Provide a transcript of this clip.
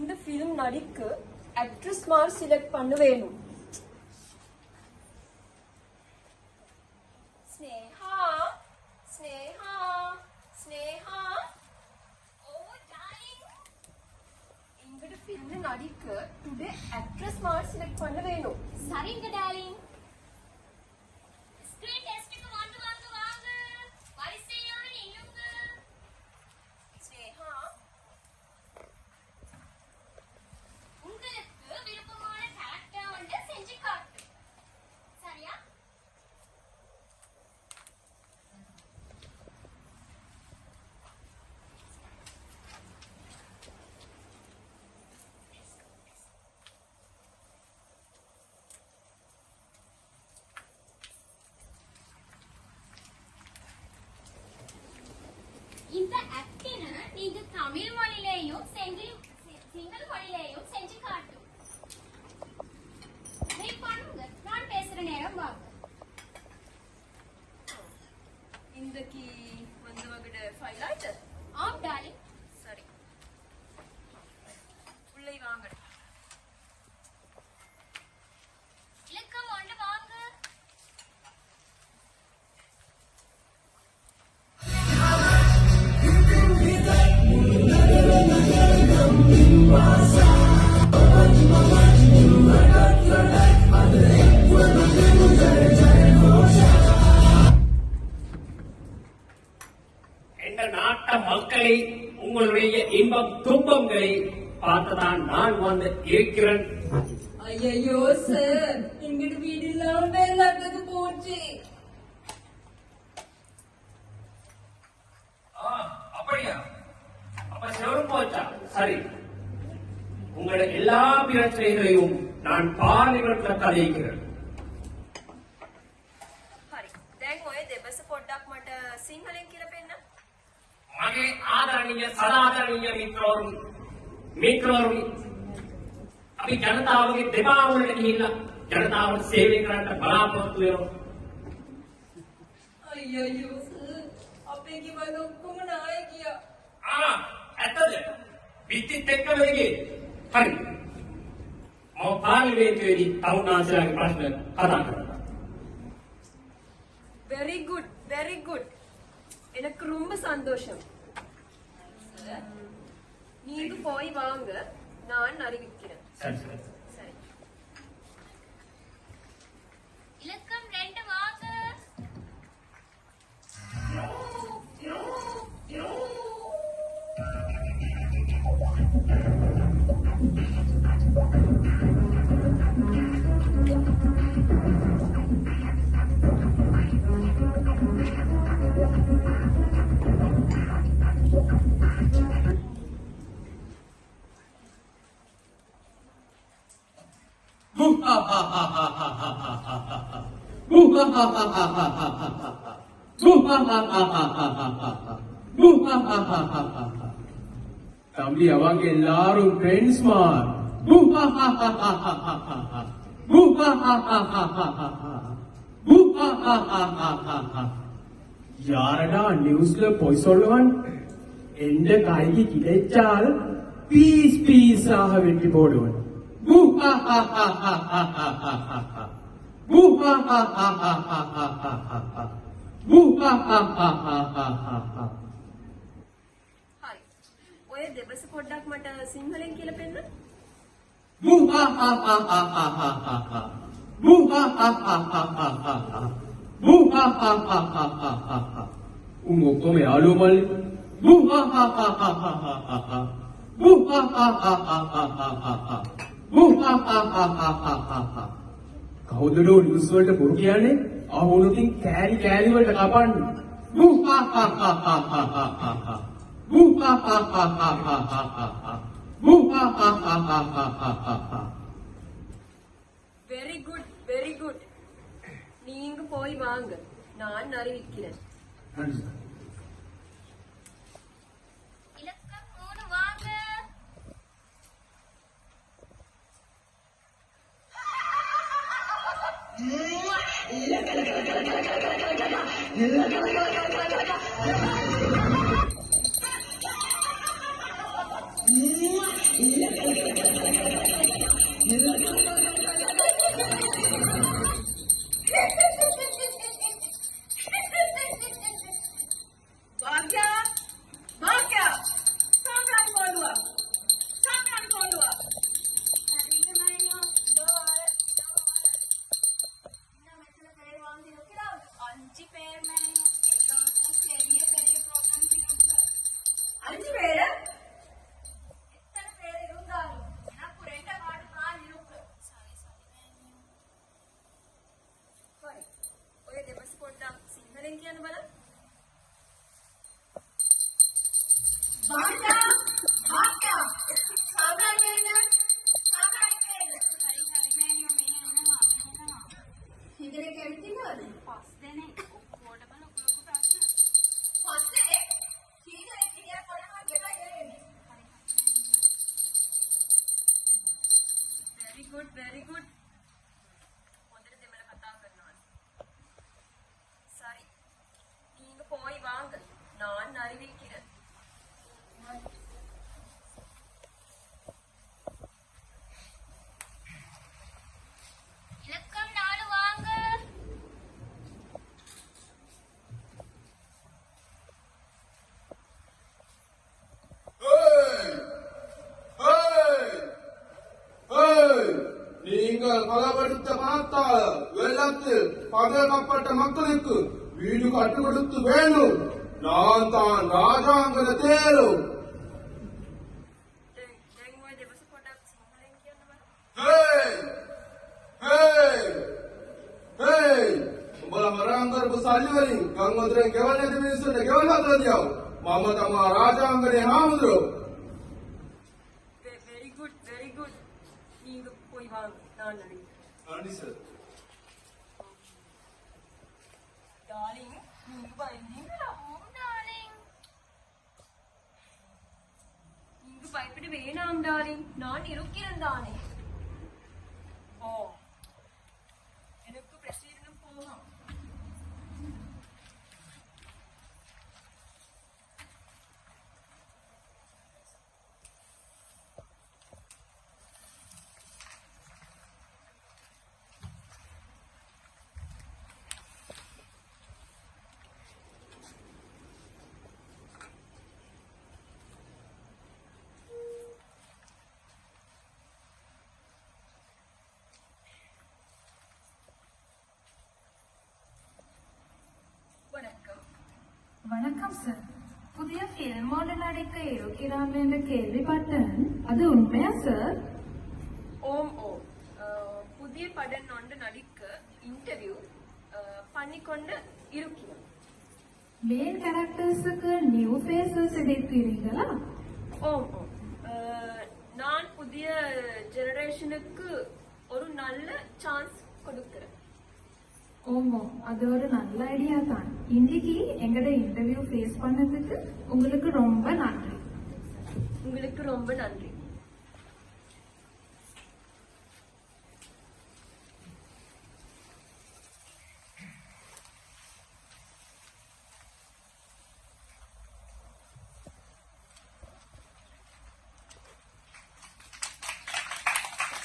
இந்த ஃபிலிம் நடிக்க ஆக்ட்ரஸ் மார் செலக்ட் பண்ண வேணும். ஸ்னேஹா ஸ்னேஹா ஸ்னேஹா ஓ டார்லிங் இந்த ஃபிலிம் நடிக்க டுடே ஆக்ட்ரஸ் மார் செலக்ட் பண்ண வேணும். சரிங்க டார்லிங். ஸ்கிரீன் டெஸ்ட்க்கு வாங்க வாங்க வாங்க. வரிசையோட நில்லுங்க. ஸ்னேஹா உங்களுக்கு விருப்பமான கரெக்டா வந்து செஞ்சு காட்டு. சரியா? இந்த ஆக்டின நீங்க தமிழ் மொழியிலேயும் சிங்கள மொழியிலேயும் செஞ்சு காட்டும். வெயிட் பண்ணுங்க, நான் பேசுற நேரம் வாங்க. இந்தக்கு வந்தவங்கட ஃபைல் ஆயிட்டு. ஆம் டார்லிங். சரி உள்ளே வாங்க. இலக்கம் ஒன்று வாங்க. என்ற நாட்ட மக்களை உங்களுடைய இன்பம் துன்பங்களை பார்த்துதான் நான் வந்து இருக்கிறேன். ஐயோ சார், எங்கிட்ட வீடு இல்லாம வெள்ளத்துக்கு போச்சு. அப்படியா? அப்ப செவரும் போச்சா? சரி, உங்களோட எல்லா பிரச்சனைகளையும் நான் பார்லிமெண்ட்ல கதைக்கிறேன். හරි. දැන් ඔය දෙබස පොඩ්ඩක් මට සිංහලෙන් කියලා පෙන්නන්න. මගේ ආදරණීය සදාදරණීය මිත්‍රවරුනි අපි ජනතාවගේ දෙපා වලට ගිහිල්ලා ජනතාවට සේවය කරන්න බලාපොරොත්තු වෙනවා. අයියෝ සර්, අපේ ගෙවල් ඔක්කොම නාය ගියා. ඇත්තද? විත්තිත් එක්කම ගියේ. හරි. මම පාර්ලිමේන්තුවේදී තරුණාසලාගේ ප්‍රශ්න කතා කරනවා. Very good very good. எனக்கு ரொம்ப சந்தோஷம். நீங்க போய் வாங்க, நான் அறிவிக்கிறேன். சரி சரி. சரி. இலக்கம் 2 வாங்க. தம்பி அவங்க எல்லாரும் ஃப்ரெண்ட்ஸ் மார். யாரடா நியூஸ்ல போய் சொல்லுவான்? எந்த கைக்கு கிடைச்சால் பீஸ் பீஸாக வெட்டி போடுவன். හරි. ඔය දෙබස පොඩ්ඩක් මට සිංහලෙන් කියලා පෙන්නන්න. ඔක්කොම යාළුවෝ මල්ලි. කවුදලෝ නිවුස් වලට බොරු කියන්නේ? ආවොනකින් කෑලි කෑලි වලට කපන්නේ. Very good very good. நீங்க போய் வாங்க, நான் அறிவிக்கிறேன். இலக்கம் 3 வாங்க. பாக்யா பாக்யா சாப்பிடாம கொண்டு வா சாப்பிடாம கொண்டு வா சரிங்க மணியோ இதோ வரேன். இந்த மெட்ல பேர் வாங்கியிருக்கிறோம் 5 பேர் மணியோ எல்லாருக்கும் பெரிய பெரிய ப்ராப்ளம்ஸ் இருக்கு 5 பேரு எத்தனை பேர் இருந்தாலும் எனக்கு 2 மாடு கால் இருக்கு சாரி மணியோ හරි. ඔය දෙපස පොඩ්ඩක් සිංහලෙන් කියන්න බලන්න. பாக்யா பாக்யா சாப்பிடாம வேணும் சாப்பிடாம வேணும் சரி சரி மணியோ මෙහෙනවා ඉගෙන කැවිතිනවද? පස් දෙනෙක් ඔක්කොටම ලොකු ප්‍රශ්න පස්සේ කීදෙනෙක් හිටියා කොහොමද ගෙදර ගෙරෙන්නේ? very good very good. හොඳට දෙමළ කතා කරනවා. சரி. நீங்க போய் வாங்க. நான் அறிவிக்கிறேன். இலக்கம் 4 வாங்க நீங்கள் பலப்படுத்த பார்த்தால் வெள்ளத்தில் பாதுகாக்கப்பட்ட மக்களுக்கு வீடு கட்டுக் கொடுத்து வேணும். நான் தான் ராஜாங்கல தேரும். දැන් ඔය දෙපස පොඩ්ඩක් සිංහලෙන් කියන්න බලන්න. උඹලා මරාන් කරපු සල්ලි වලින් ගංගොඩරෙන් ගෙවල් නැති මිනිස්සුන්ට ගෙවල් හදලා දියව. මම තමා ராஜாங்கනේ හාමුදුරුවෝ. very good very good. நீங்க போய் வாங்க. நான் அறிவிக்கிறேன். அண்டி சார். டார்லிங் நீங்க பயந்தீங்களா? ஓம் டார்லிங் நீங்க பயப்பட வேணாம் டார்லிங். நான் இருக்கிறேன் தானே. ஓ எனக்கு பிரசிடன்ட் போகும். வணக்கம். வணக்கம் சார். புதிய ஃபில்மோட நடிக்க இருக்கிறான் என்று கேள்விப்பட்டேன். அது உண்மையா சார்? ஓம் ஓம் புதிய படம் ஒன்று நடிக்க இன்டர்வியூ பண்ணிக்கொண்டு இருக்கிறோம். மெயின் கேரக்டர்ஸுக்கு நியூ ஃபேஸஸ் எடுக்கிறீங்களா? ஓம் ஓம் நான் புதிய ஜெனரேஷனுக்கு ஒரு நல்ல சான்ஸ் கொடுக்கிறேன். ஓமோ, அது ஒரு நல்ல ஐடியா தான். இன்னைக்கு எங்கட இன்டர்வியூ ஃபேஸ் பண்ணதுக்கு உங்களுக்கு ரொம்ப நன்றி. உங்களுக்கு ரொம்ப நன்றி.